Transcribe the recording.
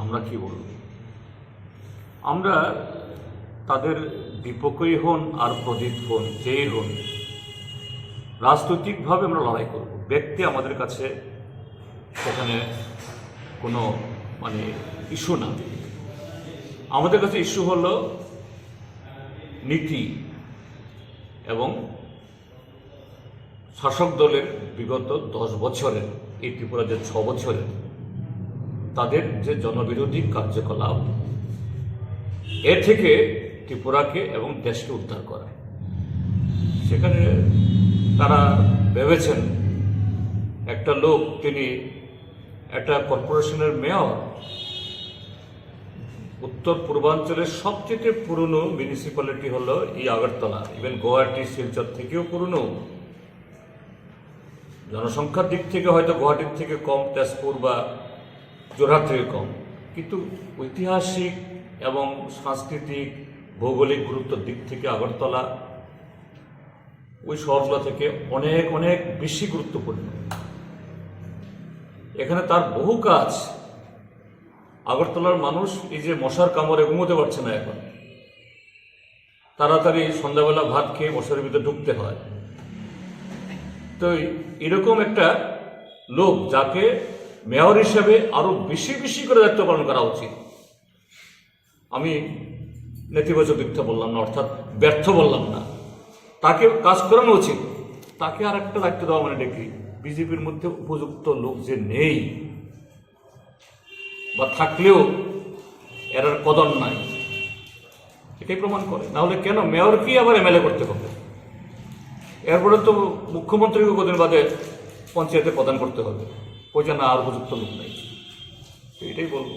আমরা কি বলব? আমরা তাদের বিপক্ষেই হন আর প্রদীপ হন, যেই হন, রাজনৈতিকভাবে আমরা লড়াই করব। ব্যক্তি আমাদের কাছে সেখানে কোনো ইস্যু না। আমাদের কাছে ইস্যু হলো নীতি এবং শাসক দলের বিগত 10 বছরের, এই ত্রিপুরা যে 6 বছরের তাদের যে জনবিরোধী কার্যকলাপ, এ থেকে ত্রিপুরাকে এবং দেশকে উদ্ধার করা। সেখানে তারা ভেবেছেন একটা লোক, তিনি একটা কর্পোরেশনের মেয়র, উত্তর পূর্বাঞ্চলের সবচেয়ে পুরনো মিউনিসিপ্যালিটি হলো এই আগরতলা, ইভেন গুয়াহাটি, শিলচর থেকেও পুরনো। জনসংখ্যার দিক থেকে হয়তো গুয়াহাটির থেকে কম, তেজপুর বা যোরহাট থেকে কম, কিন্তু ঐতিহাসিক এবং সাংস্কৃতিক ভৌগোলিক গুরুত্বের দিক থেকে আগরতলা ওই শহরগুলো থেকে অনেক অনেক বেশি গুরুত্বপূর্ণ। এখানে তার বহু কাজ। আগরতলার মানুষ এই যে মশার কামড়ে ঘুমোতে পারছে না, এখন তাড়াতাড়ি সন্ধ্যাবেলা ভাত খেয়ে মশার ভিতরে ঢুকতে হয়। তো এরকম একটা লোক, যাকে মেয়র হিসেবে আরো বেশি বেশি করে দায়িত্ব পালন করা উচিত। আমি নেতিবাচক দিকটা বললাম না, অর্থাৎ ব্যর্থ বললাম না, তাকে কাজ করানো উচিত। তাকে আর একটা দায়িত্ব দেওয়া দেখি বিজেপির মধ্যে উপযুক্ত লোক যে নেই, বা থাকলেও এর কদর নাই, এটাই প্রমাণ করে। নাহলে কেন মেয়রকেই আবার এমএলএ করতে হবে? এরপরে তো মুখ্যমন্ত্রীকে কদিন বাদে পঞ্চায়েতে প্রদান করতে হবে, ওই জন্য আর উপযুক্ত লোক নেই। এটাই বলবো।